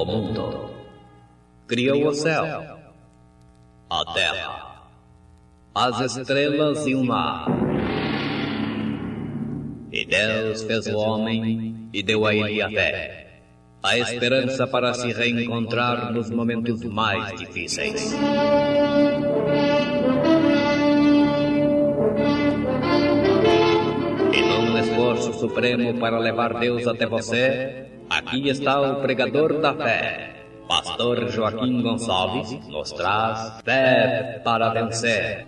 o mundo, criou o céu, a terra, as estrelas e o mar. E Deus fez o homem e deu a ele a fé, a esperança para se reencontrar nos momentos mais difíceis. E num esforço supremo para levar Deus até você, aqui está o pregador da fé, Pastor Joaquim Gonçalves, nos traz fé para vencer.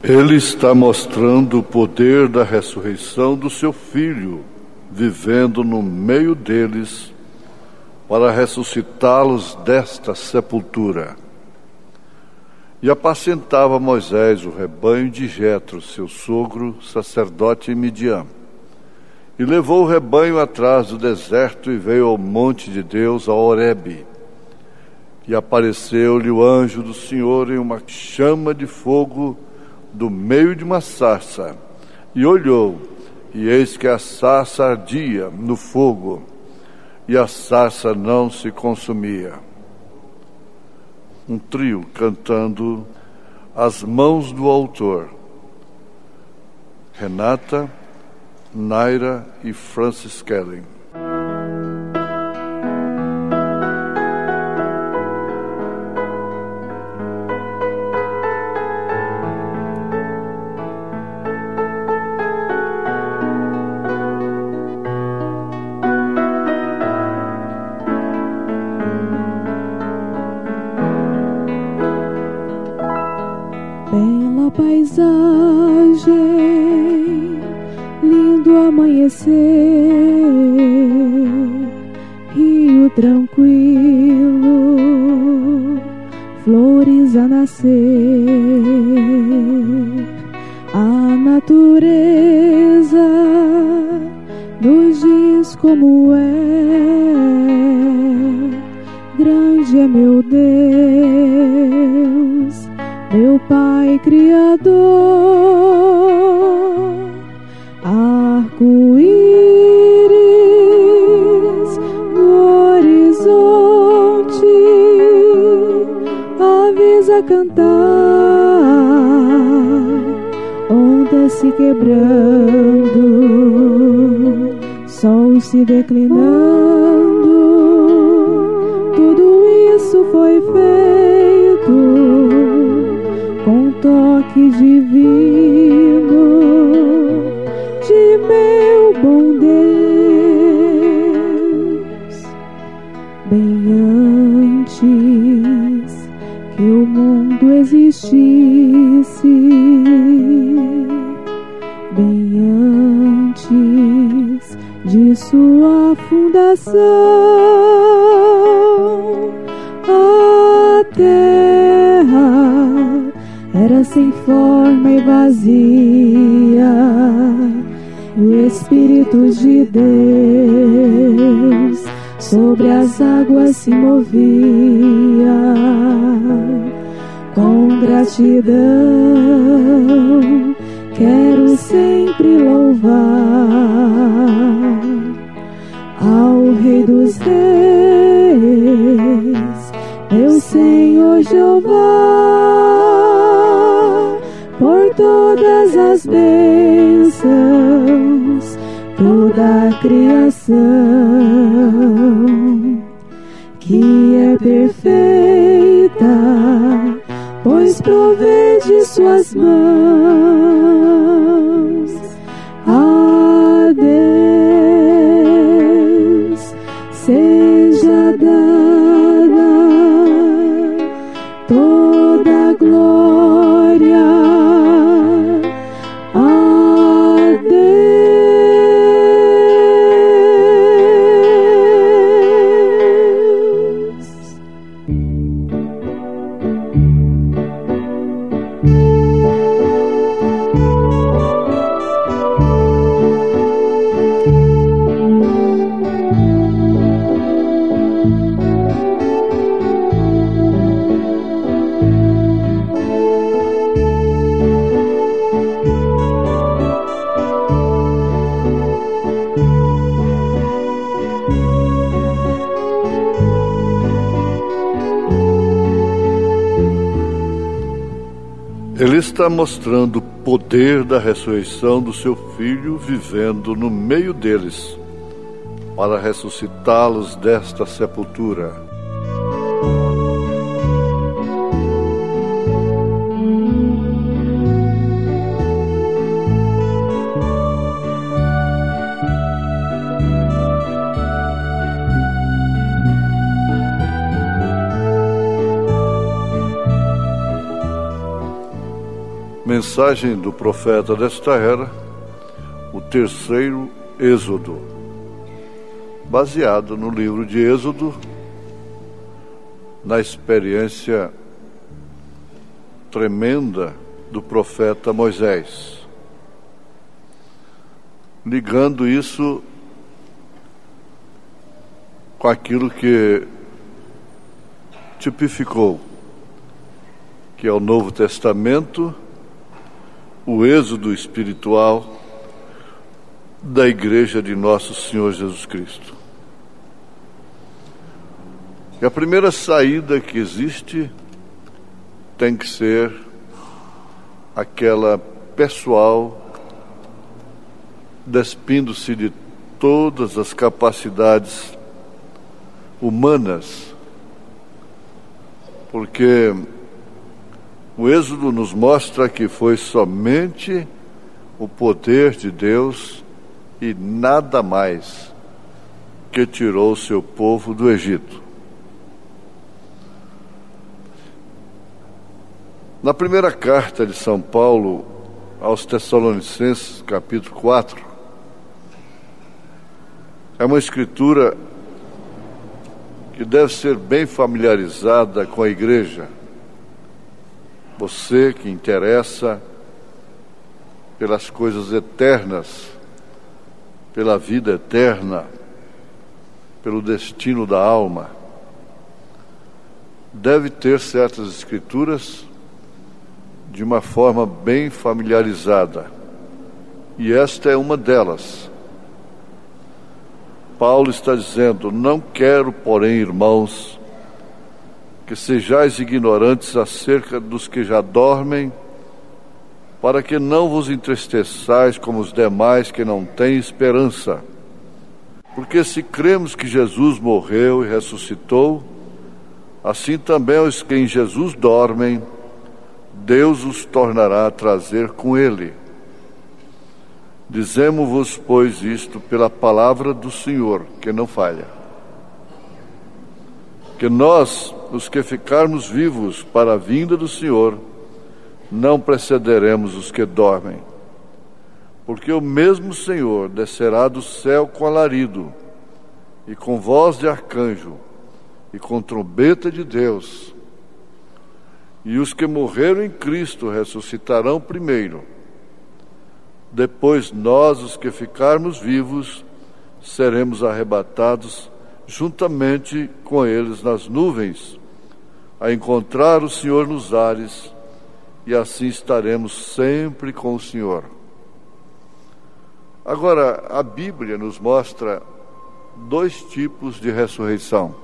Ele está mostrando o poder da ressurreição do seu Filho, vivendo no meio deles, para ressuscitá-los desta sepultura. E apacentava Moisés o rebanho de Jetro, seu sogro, sacerdote em Midian. E levou o rebanho atrás do deserto e veio ao monte de Deus, a Horebe. E apareceu-lhe o anjo do Senhor em uma chama de fogo do meio de uma sarça, e olhou, e eis que a sarça ardia no fogo, e a sarça não se consumia. Um trio cantando As Mãos do Autor: Renata, Naira e Francis Kelly. Bela paisagem, lindo amanhecer, rio tranquilo, flores a nascer. A natureza nos diz como é, grande é meu Deus, meu Pai Criador. Arco-íris no horizonte, aves a cantar, ondas se quebrando, sol se declinando. Tudo isso foi feito com toque divino de meu bom Deus. Bem antes que o mundo existisse, bem antes de sua fundação, a terra era sem forma e vazia, e o Espírito de Deus sobre as águas se movia. Com gratidão quero sempre louvar ao Rei dos Reis, meu Senhor Jeová. todas as bênçãos, toda a criação que é perfeita, pois provém de suas mãos. A Deus seja dada toda a glória. A Deus. Ele está mostrando o poder da ressurreição do seu Filho vivendo no meio deles, para ressuscitá-los desta sepultura. Mensagem do profeta desta era, o terceiro Êxodo, baseado no livro de Êxodo, na experiência tremenda do profeta Moisés, ligando isso com aquilo que tipificou, que é o Novo Testamento, o êxodo espiritual da Igreja de Nosso Senhor Jesus Cristo. E a primeira saída que existe tem que ser aquela pessoal despindo-se de todas as capacidades humanas, porque o Êxodo nos mostra que foi somente o poder de Deus e nada mais que tirou o seu povo do Egito. Na primeira carta de São Paulo aos Tessalonicenses, capítulo 4, é uma escritura que deve ser bem familiarizada com a igreja. Você que interessa pelas coisas eternas, pela vida eterna, pelo destino da alma, deve ter certas escrituras de uma forma bem familiarizada. E esta é uma delas. Paulo está dizendo: não quero, porém, irmãos, que sejais ignorantes acerca dos que já dormem, para que não vos entristeçais como os demais que não têm esperança. Porque se cremos que Jesus morreu e ressuscitou, assim também os que em Jesus dormem, Deus os tornará a trazer com ele. Dizemo-vos, pois, isto pela palavra do Senhor, que não falha, que nós, os que ficarmos vivos para a vinda do Senhor, não precederemos os que dormem. Porque o mesmo Senhor descerá do céu com alarido, e com voz de arcanjo, e com trombeta de Deus. E os que morreram em Cristo ressuscitarão primeiro. Depois nós, os que ficarmos vivos, seremos arrebatados juntamente com eles nas nuvens, a encontrar o Senhor nos ares, e assim estaremos sempre com o Senhor. Agora, a Bíblia nos mostra dois tipos de ressurreição.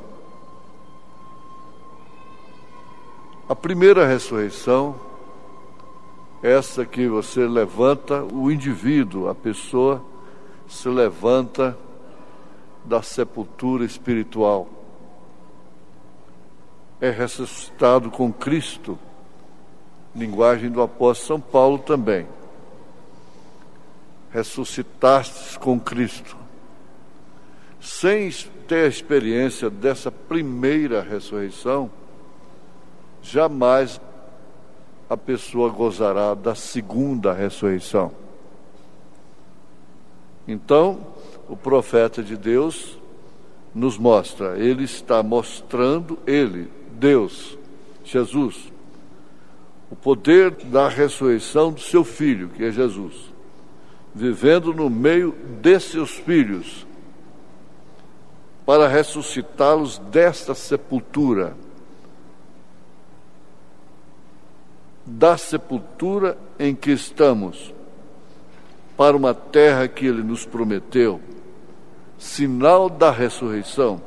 A primeira ressurreição essa que você levanta o indivíduo, a pessoa se levanta da sepultura espiritual. É ressuscitado com Cristo, linguagem do apóstolo São Paulo também. Ressuscitastes com Cristo. Sem ter a experiência dessa primeira ressurreição, jamais a pessoa gozará da segunda ressurreição. Então, o profeta de Deus nos mostra, ele está mostrando, Deus, Jesus, o poder da ressurreição do seu Filho, que é Jesus, vivendo no meio de seus filhos, para ressuscitá-los desta sepultura, da sepultura em que estamos, para uma terra que ele nos prometeu, sinal da ressurreição,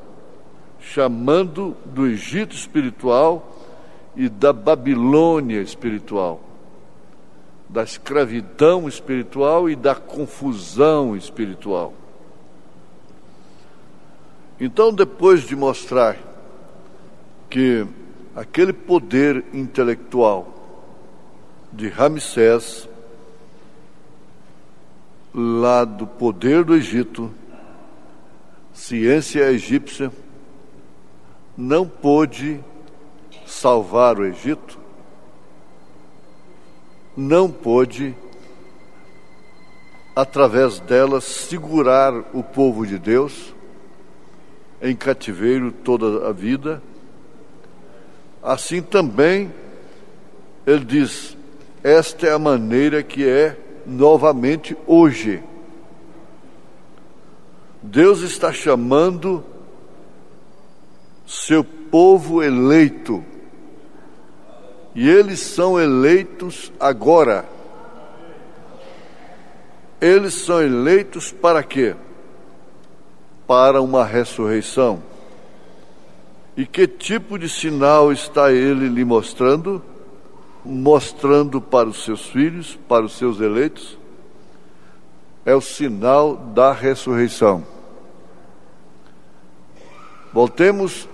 chamando do Egito espiritual e da Babilônia espiritual, da escravidão espiritual e da confusão espiritual. Então, depois de mostrar que aquele poder intelectual de Ramsés, lá do poder do Egito, ciência egípcia, não pôde salvar o Egito, não pôde, através dela, segurar o povo de Deus em cativeiro toda a vida. Assim também, ele diz, esta é a maneira que é novamente hoje. Deus está chamando seu povo eleito, e eles são eleitos agora. Eles são eleitos para quê? Para uma ressurreição. E que tipo de sinal está ele lhe mostrando? Mostrando para os seus filhos, para os seus eleitos? É o sinal da ressurreição. Voltemos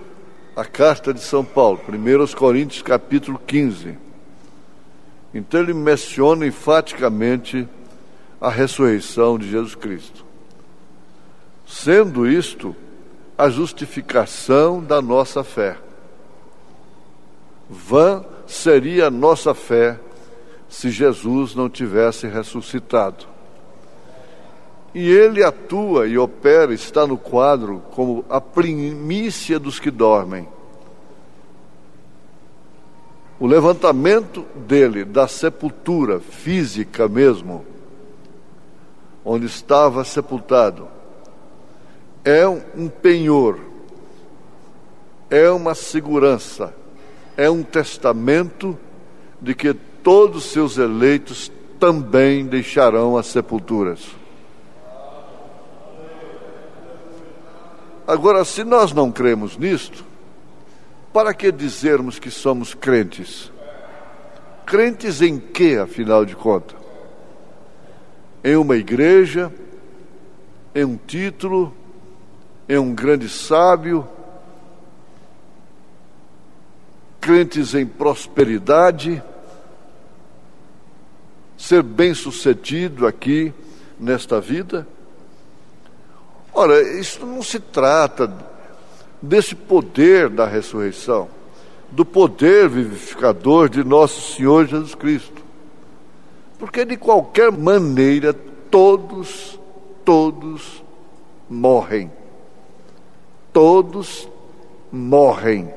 à carta de São Paulo, 1 Coríntios capítulo 15. Então ele menciona enfaticamente a ressurreição de Jesus Cristo, sendo isto a justificação da nossa fé. Vã seria a nossa fé se Jesus não tivesse ressuscitado. E ele atua e opera, está no quadro como a primícia dos que dormem. O levantamento dele da sepultura física mesmo, onde estava sepultado, é um penhor, é uma segurança, é um testamento de que todos seus eleitos também deixarão as sepulturas. Agora, se nós não cremos nisto, para que dizermos que somos crentes? Crentes em quê, afinal de contas? Em uma igreja, em um título, em um grande sábio, crentes em prosperidade, ser bem-sucedido aqui nesta vida? Ora, isso não se trata desse poder da ressurreição, do poder vivificador de nosso Senhor Jesus Cristo. Porque de qualquer maneira, todos morrem. Todos morrem.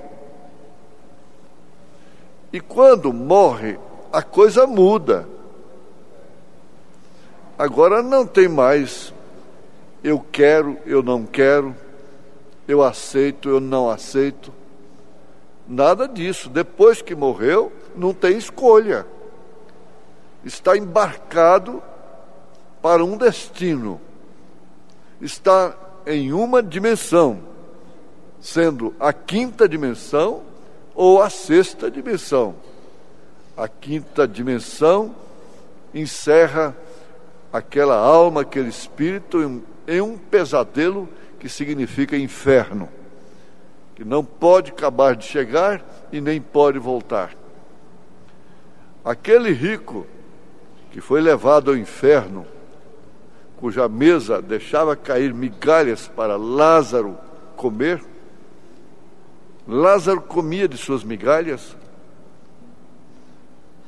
E quando morre, a coisa muda. Agora não tem mais eu quero, eu não quero, eu aceito, eu não aceito. Nada disso. Depois que morreu, não tem escolha. Está embarcado para um destino. Está em uma dimensão, sendo a quinta dimensão ou a sexta dimensão. A quinta dimensão encerra aquela alma, aquele espírito em um pesadelo que significa inferno, que não pode acabar de chegar e nem pode voltar. Aquele rico que foi levado ao inferno, cuja mesa deixava cair migalhas para Lázaro comer, Lázaro comia de suas migalhas.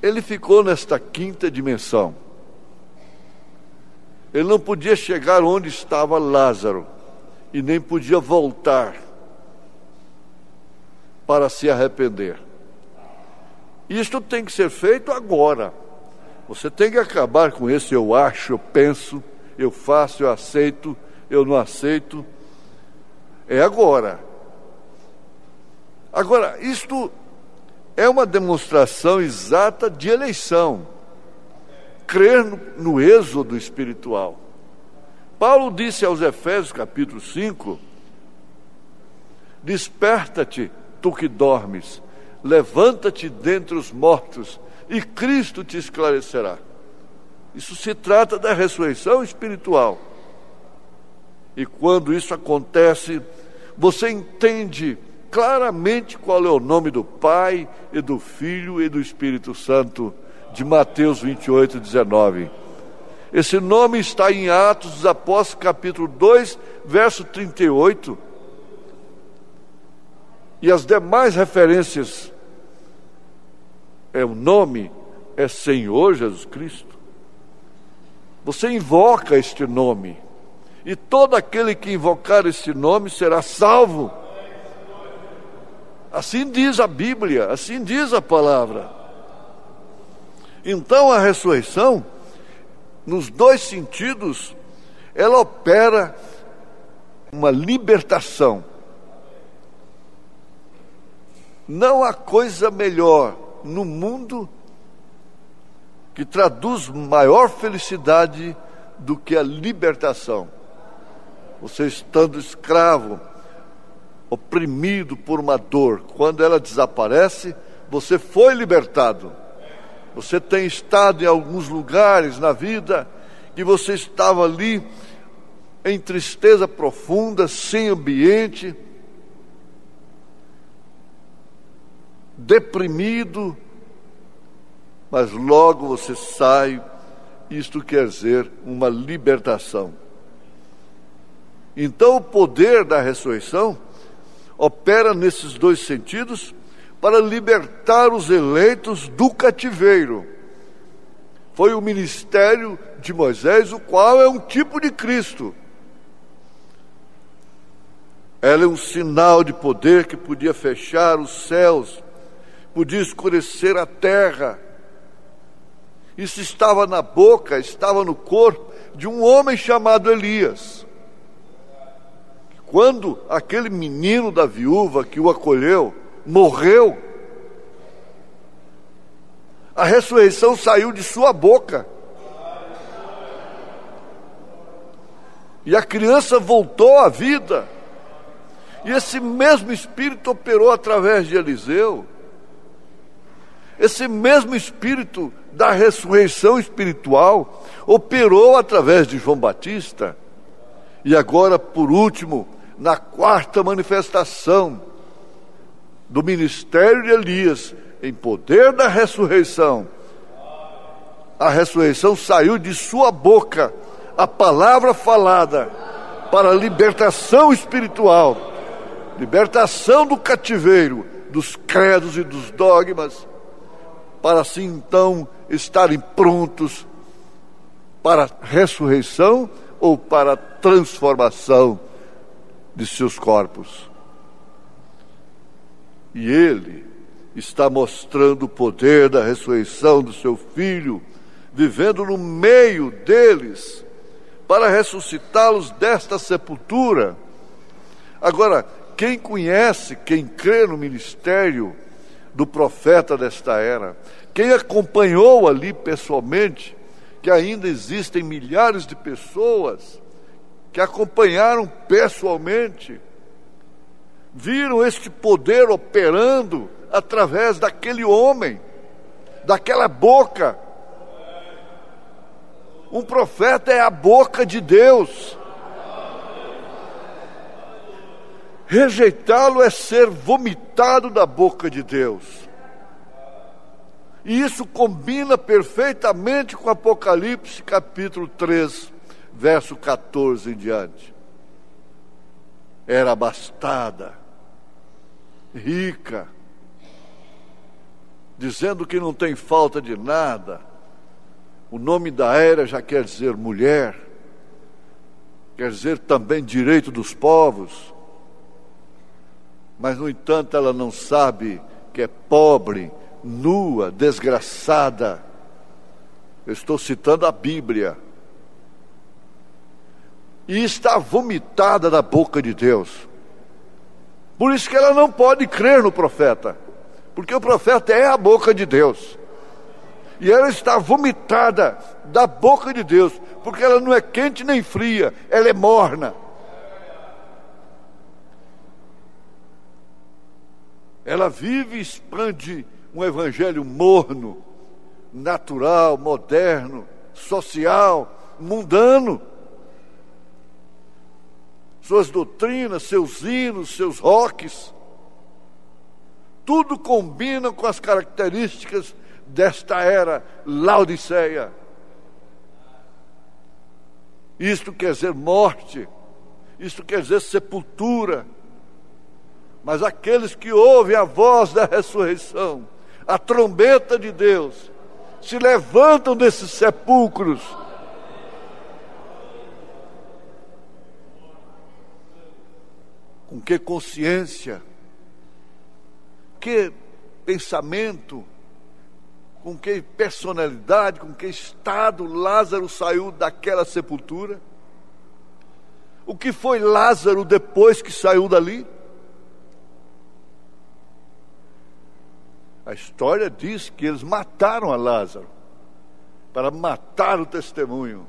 Ele ficou nesta quinta dimensão. Ele não podia chegar onde estava Lázaro e nem podia voltar para se arrepender. Isto tem que ser feito agora. Você tem que acabar com esse eu acho, eu penso, eu faço, eu aceito, eu não aceito. É agora. Agora, isto é uma demonstração exata de eleição. Crer no êxodo espiritual. Paulo disse aos Efésios, capítulo 5, desperta-te, tu que dormes, levanta-te dentre os mortos, e Cristo te esclarecerá. Isso se trata da ressurreição espiritual. E quando isso acontece, você entende claramente qual é o nome do Pai, e do Filho, e do Espírito Santo, de Mateus 28, 19. Esse nome está em Atos dos Apóstolos, capítulo 2, verso 38. E as demais referências, o nome é Senhor Jesus Cristo. Você invoca este nome, e todo aquele que invocar este nome será salvo. Assim diz a Bíblia, assim diz a palavra. Então a ressurreição, nos dois sentidos, ela opera uma libertação. Não há coisa melhor no mundo que traduz maior felicidade do que a libertação. Você estando escravo, oprimido por uma dor, quando ela desaparece, você foi libertado. Você tem estado em alguns lugares na vida que você estava ali em tristeza profunda, sem ambiente, deprimido, mas logo você sai. Isto quer dizer uma libertação. Então o poder da ressurreição opera nesses dois sentidos para libertar os eleitos do cativeiro. Foi o ministério de Moisés, o qual é um tipo de Cristo. Ela é um sinal de poder que podia fechar os céus, podia escurecer a terra. Isso estava na boca, estava no corpo de um homem chamado Elias. Quando aquele menino da viúva que o acolheu morreu, a ressurreição saiu de sua boca. E a criança voltou à vida. E esse mesmo Espírito operou através de Eliseu. Esse mesmo Espírito da ressurreição espiritual operou através de João Batista. E agora, por último, na quarta manifestação do ministério de Elias, em poder da ressurreição, a ressurreição saiu de sua boca, a palavra falada, para a libertação espiritual, libertação do cativeiro, dos credos e dos dogmas, para assim então estarem prontos para a ressurreição ou para a transformação de seus corpos. E ele está mostrando o poder da ressurreição do seu Filho, vivendo no meio deles, para ressuscitá-los desta sepultura. Agora, quem conhece, quem crê no ministério do profeta desta era, quem acompanhou ali pessoalmente, que ainda existem milhares de pessoas que acompanharam pessoalmente, viram este poder operando através daquele homem, daquela boca. Um profeta é a boca de Deus. Rejeitá-lo é ser vomitado da boca de Deus. E isso combina perfeitamente com Apocalipse capítulo 3, verso 14 em diante. Era abastada, rica, dizendo que não tem falta de nada. O nome da era já quer dizer mulher, quer dizer também direito dos povos. Mas, no entanto, ela não sabe que é pobre, nua, desgraçada. Eu estou citando a Bíblia. E está vomitada da boca de Deus. Por isso que ela não pode crer no profeta, porque o profeta é a boca de Deus. E ela está vomitada da boca de Deus, porque ela não é quente nem fria, ela é morna. Ela vive e expande um evangelho morno, natural, moderno, social, mundano. Suas doutrinas, seus hinos, seus roques, tudo combina com as características desta era Laodiceia. Isto quer dizer morte, isto quer dizer sepultura. Mas aqueles que ouvem a voz da ressurreição, a trombeta de Deus, se levantam desses sepulcros. Com que consciência, que pensamento, com que personalidade, com que estado Lázaro saiu daquela sepultura? O que foi Lázaro depois que saiu dali? A história diz que eles mataram a Lázaro, para matar o testemunho.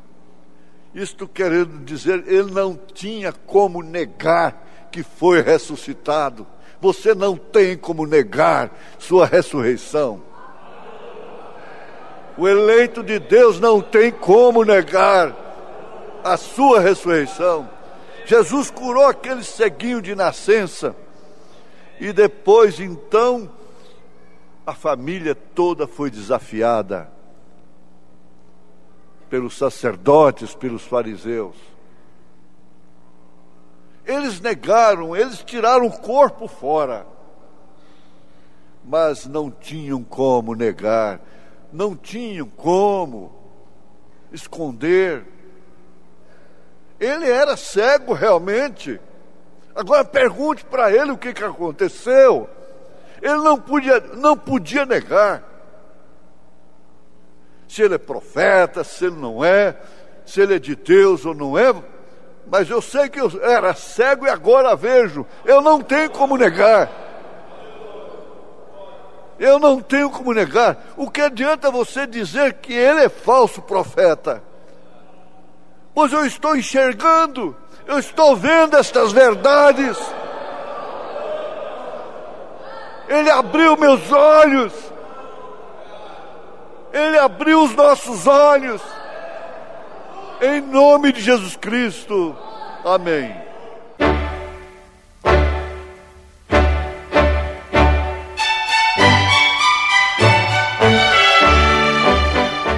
Isto querendo dizer, ele não tinha como negar que foi ressuscitado. Você não tem como negar sua ressurreição. O eleito de Deus não tem como negar a sua ressurreição. Jesus curou aquele ceguinho de nascença, e depois então a família toda foi desafiada pelos sacerdotes, pelos fariseus. Eles negaram, eles tiraram o corpo fora, mas não tinham como negar, não tinham como esconder. Ele era cego realmente. Agora pergunte para ele o que aconteceu. Ele não podia negar. Se ele é profeta, se ele não é, se ele é de Deus ou não é. Mas eu sei que eu era cego e agora vejo. Eu não tenho como negar. Eu não tenho como negar. O que adianta você dizer que ele é falso profeta? Pois eu estou enxergando, eu estou vendo estas verdades. Ele abriu meus olhos. Ele abriu os nossos olhos. Em nome de Jesus Cristo. Amém.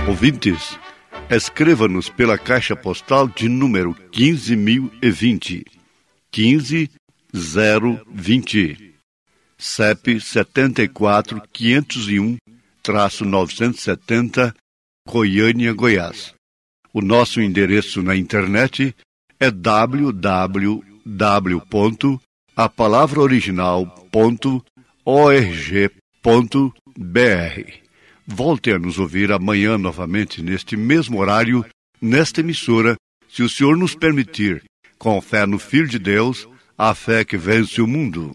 Ouvintes, escreva-nos pela caixa postal de número 15.020, 15020, CEP 74.501-970, Goiânia, Goiás. O nosso endereço na internet é www.apalavraoriginal.org.br. Volte a nos ouvir amanhã novamente neste mesmo horário, nesta emissora, se o Senhor nos permitir, com fé no Filho de Deus, a fé que vence o mundo.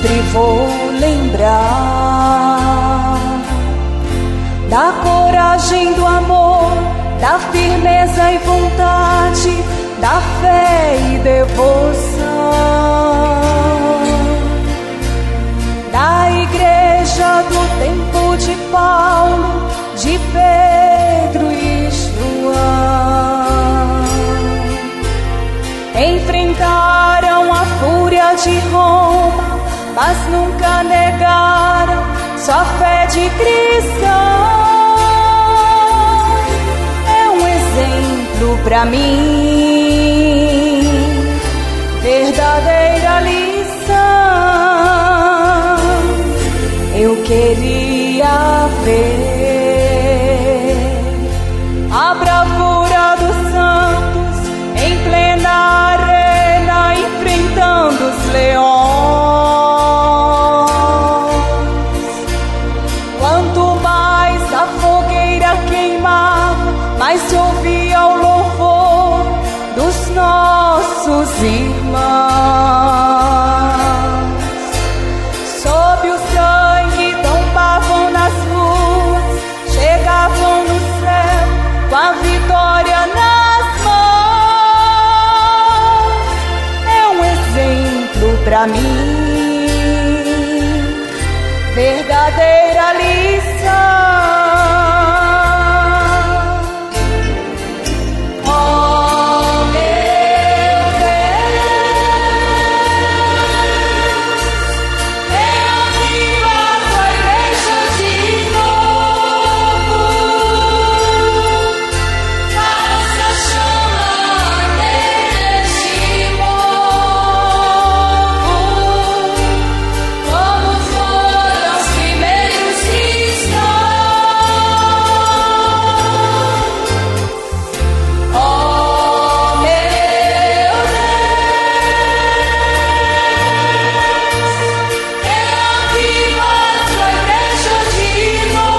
sempre vou lembrar da coragem, do amor, da firmeza e vontade, da fé e devoção, da igreja do tempo de Paulo, de Pedro e João. Enfrentaram a fúria de Roma, mas nunca negaram sua fé de cristão. É um exemplo pra mim, verdadeira lição. Eu queria ver a bravura dos santos em plena arena, enfrentando os leões. Quanto mais a fogueira queimava, mais se ouvia o louvor dos nossos irmãos. Sob o sangue tombavam nas ruas, chegavam no céu com a vitória nas mãos. É um exemplo pra mim, verdadeira lição. Oh, meu Deus, reaviva tua igreja de novo, faça chama arder neste povo, como foram os primeiros cristãos. Oh, meu Deus, reaviva tua igreja de novo,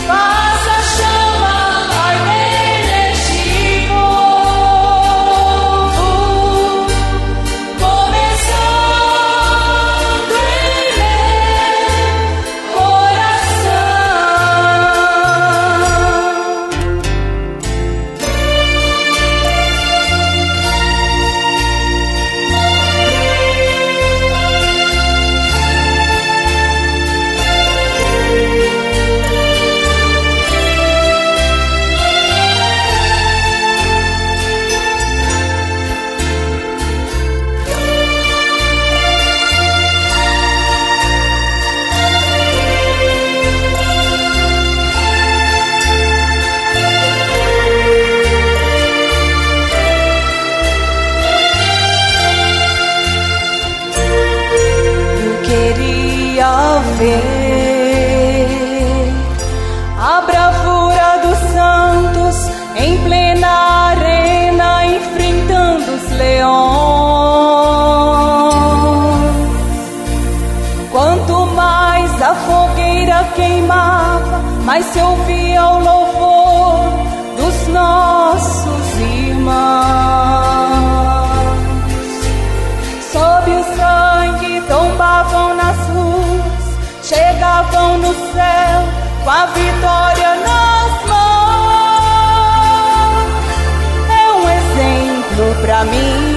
faça chama arder neste povo, começando em meu coração. Eu queria ver a bravura dos santos em plena arena, enfrentando os leões. Quanto mais a fogueira queimava, mais se ouvia o louvor dos nossos irmãos. Sob o sangue tombavam nas ruas, chegavam no céu com a vitória nas mãos. É um exemplo pra mim,